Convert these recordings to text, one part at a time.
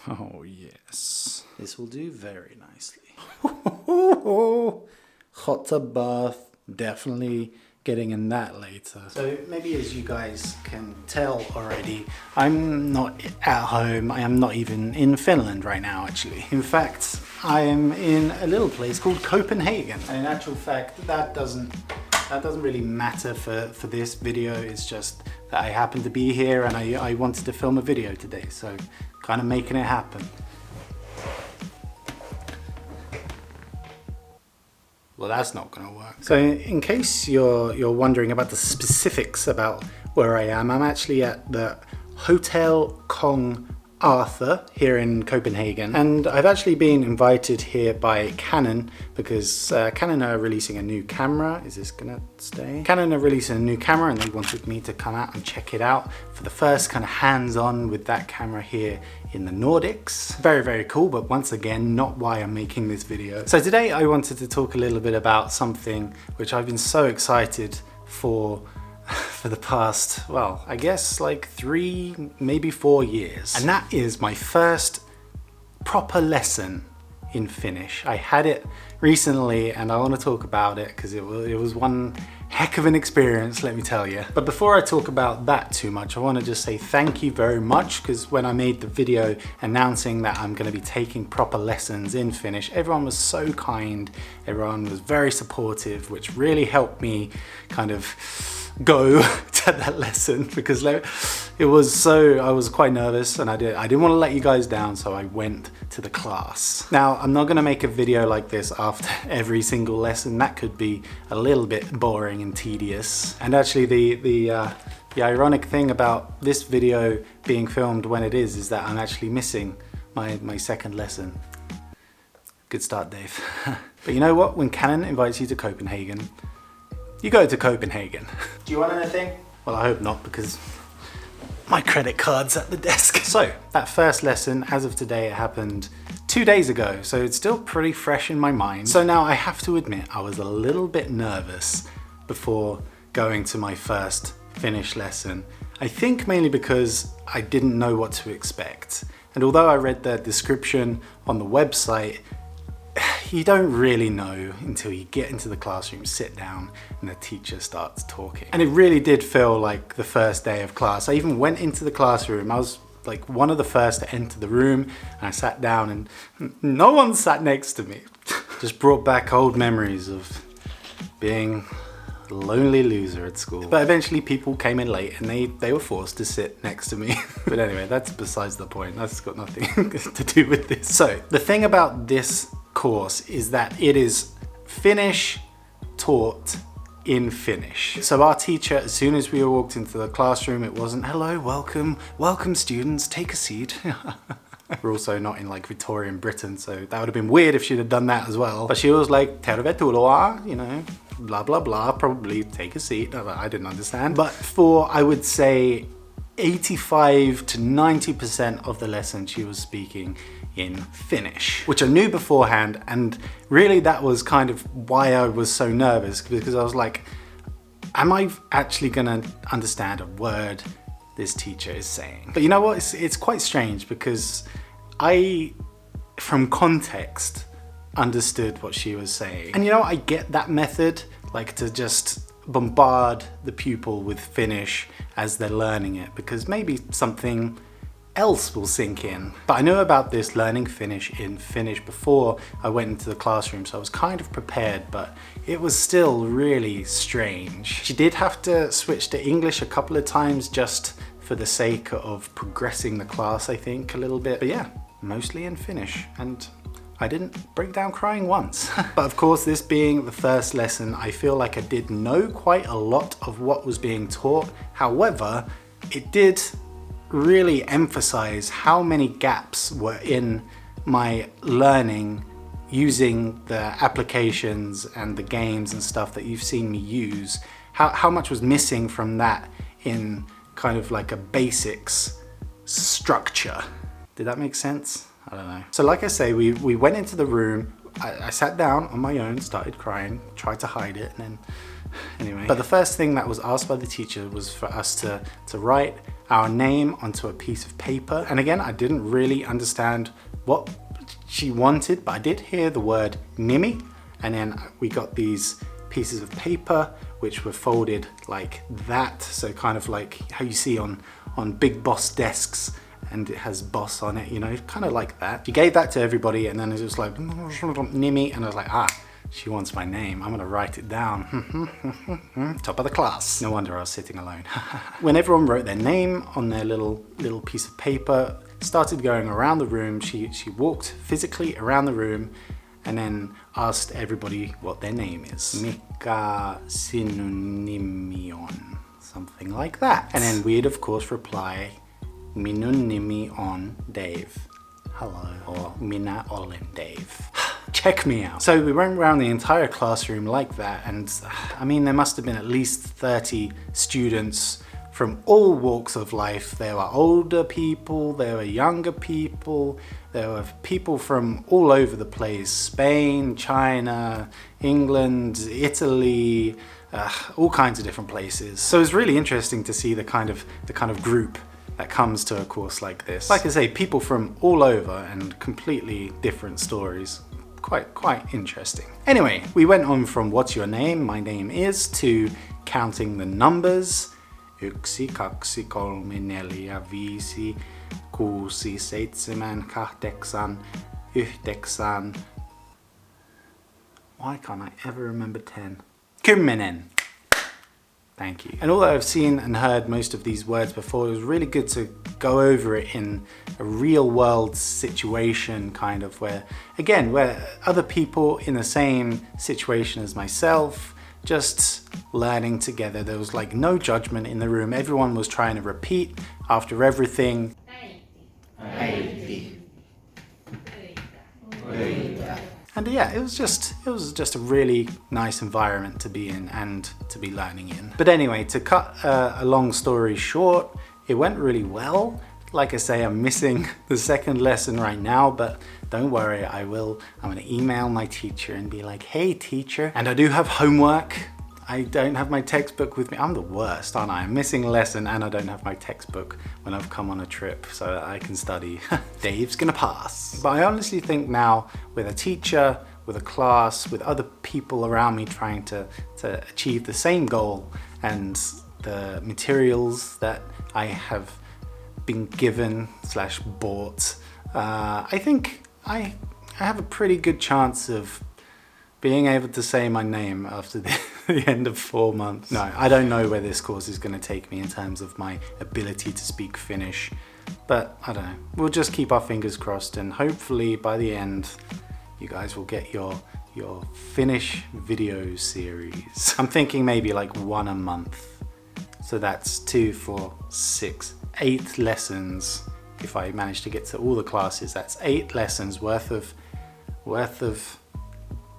Oh yes, this will do very nicely. Hot tub bath, definitely getting in that later. So maybe as you guys can tell already, I'm not at home. I am not even in Finland right now, actually. In fact, I am in a little place called Copenhagen. And in actual fact, that doesn't really matter for this video. It's just that I happen to be here and I wanted to film a video today, so kind of making it happen. Well, that's not gonna work. So in case you're wondering about the specifics about where I am, I'm actually at the Hotel Kong Arthur here in Copenhagen, and I've actually been invited here by Canon because Canon are releasing a new camera. Is this gonna stay? Canon are releasing a new camera and they wanted me to come out and check it out for the first kind of hands-on with that camera here in the Nordics. Very, very cool, but once again, not why I'm making this video. So today I wanted to talk a little bit about something which I've been so excited for the past, well, I guess like 3, maybe 4 years. And that is my first proper lesson in Finnish. I had it recently and I want to talk about it because it was one heck of an experience, let me tell you. But before I talk about that too much, I want to just say thank you very much, because when I made the video announcing that I'm going to be taking proper lessons in Finnish, everyone was so kind, everyone was very supportive, which really helped me kind of go to that lesson, because like, I was quite nervous and I didn't want to let you guys down, so I went to the class. Now, I'm not going to make a video like this after every single lesson. That could be a little bit boring and tedious. And actually the ironic thing about this video being filmed when it is that I'm actually missing my second lesson. Good start, Dave. But you know what? When Canon invites you to Copenhagen, you go to Copenhagen. Do you want anything? Well, I hope not, because my credit card's at the desk. So that first lesson, as of today, it happened 2 days ago, so it's still pretty fresh in my mind. So now I have to admit, I was a little bit nervous before going to my first Finnish lesson. I think mainly because I didn't know what to expect. And although I read the description on the website, you don't really know until you get into the classroom, sit down, and the teacher starts talking. And it really did feel like the first day of class. I even went into the classroom. I was like one of the first to enter the room, and I sat down and no one sat next to me. Just brought back old memories of being a lonely loser at school. But eventually people came in late and they were forced to sit next to me. But anyway, that's besides the point. That's got nothing to do with this. So the thing about this course is that it is Finnish taught in Finnish. So our teacher, as soon as we walked into the classroom, it wasn't, hello, welcome students, take a seat. We're also not in like Victorian Britain, so that would have been weird if she'd have done that as well. But she was like, tervetuloa, you know, blah, blah, blah, probably take a seat. I didn't understand. But for, I would say, 85 to 90% of the lesson, she was speaking in Finnish, which I knew beforehand, and really that was kind of why I was so nervous, because I was like, am I actually gonna understand a word this teacher is saying? But you know what, it's quite strange, because I, from context, understood what she was saying. And you know, I get that method, like to just bombard the pupil with Finnish as they're learning it, because maybe something else will sink in. But I knew about this learning Finnish in Finnish before I went into the classroom, so I was kind of prepared, but it was still really strange. She did have to switch to English a couple of times just for the sake of progressing the class, I think, a little bit. But yeah, mostly in Finnish, and I didn't break down crying once. But of course, this being the first lesson, I feel like I did know quite a lot of what was being taught. However, it did really emphasize how many gaps were in my learning using the applications and the games and stuff that you've seen me use. How much was missing from that in kind of like a basics structure. Did that make sense? I don't know. So like I say, we went into the room. I sat down on my own, started crying, tried to hide it, and then anyway. But the first thing that was asked by the teacher was for us to write our name onto a piece of paper. And again, I didn't really understand what she wanted, but I did hear the word nimi. And then we got these pieces of paper which were folded like that. So kind of like how you see on big boss desks, and it has boss on it, you know, kind of like that. She gave that to everybody, and then it was like nimi, and I was like, she wants my name. I'm gonna write it down. Top of the class. No wonder I was sitting alone. When everyone wrote their name on their little piece of paper, started going around the room. She walked physically around the room and then asked everybody what their name is. Mikä sinun nimi on? Something like that. And then we'd of course reply, minun nimi on Dave. Hello. Or minä olen Dave. Check me out. So we went around the entire classroom like that, and I mean, there must have been at least 30 students from all walks of life. There were older people, there were younger people, there were people from all over the place. Spain, China, England, Italy, all kinds of different places. So it was really interesting to see the kind of group that comes to a course like this. Like I say, people from all over and completely different stories. Quite interesting. Anyway, we went on from what's your name, my name is, to counting the numbers. 1, 2, 3, 4, 5, 6, 7, 8, 9. Why can't I ever remember 10? 10. Thank you. And although I've seen and heard most of these words before, it was really good to go over it in a real world situation, kind of where other people in the same situation as myself, just learning together. There was like no judgment in the room. Everyone was trying to repeat after everything. And yeah, it was just a really nice environment to be in and to be learning in. But anyway, to cut a long story short, it went really well. Like I say, I'm missing the second lesson right now, but don't worry, I'm gonna email my teacher and be like, hey teacher, and I do have homework. I don't have my textbook with me. I'm the worst, aren't I? I'm missing a lesson and I don't have my textbook when I've come on a trip so that I can study. Dave's gonna pass. But I honestly think now, with a teacher, with a class, with other people around me trying to achieve the same goal, and the materials that I have been given / bought, I think I have a pretty good chance of being able to say my name after the end of 4 months. No, I don't know where this course is going to take me in terms of my ability to speak Finnish, but I don't know. We'll just keep our fingers crossed, and hopefully by the end, you guys will get your Finnish video series. I'm thinking maybe like 1 a month. So that's 2, 4, 6, 8 lessons. If I manage to get to all the classes, that's 8 lessons worth of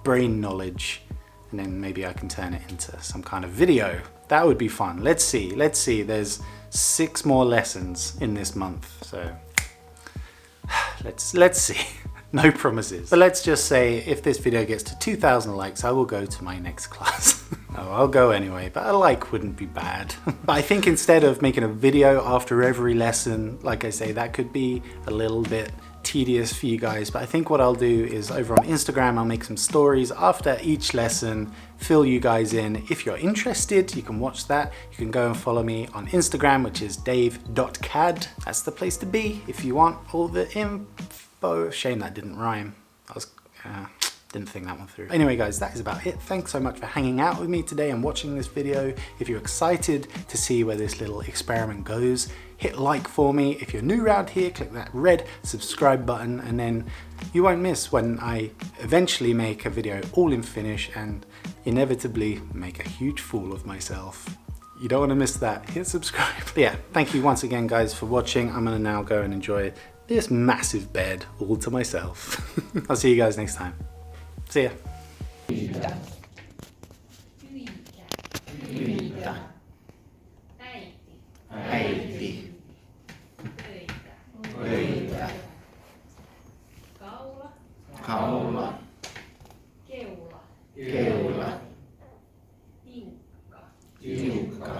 brain knowledge, and then maybe I can turn it into some kind of video. That would be fun. Let's see. There's 6 more lessons in this month, so let's see. No promises. But let's just say if this video gets to 2,000 likes, I will go to my next class. No, I'll go anyway, but a like wouldn't be bad. But I think instead of making a video after every lesson, like I say, that could be a little bit tedious for you guys. But I think what I'll do is over on Instagram, I'll make some stories after each lesson, fill you guys in. If you're interested, you can watch that. You can go and follow me on Instagram, which is dave.cad. That's the place to be if you want all the info. Shame that didn't rhyme. Didn't think that one through. Anyway guys, that is about it. Thanks so much for hanging out with me today and watching this video. If you're excited to see where this little experiment goes, hit like for me. If you're new around here, click that red subscribe button, and then you won't miss when I eventually make a video all in Finnish and inevitably make a huge fool of myself. You don't want to miss that. Hit subscribe. But yeah, thank you once again guys for watching. I'm gonna now go and enjoy this massive bed all to myself. I'll see you guys next time. See ya. Äiti. kaula, keula, keula, tiukka, tiukka,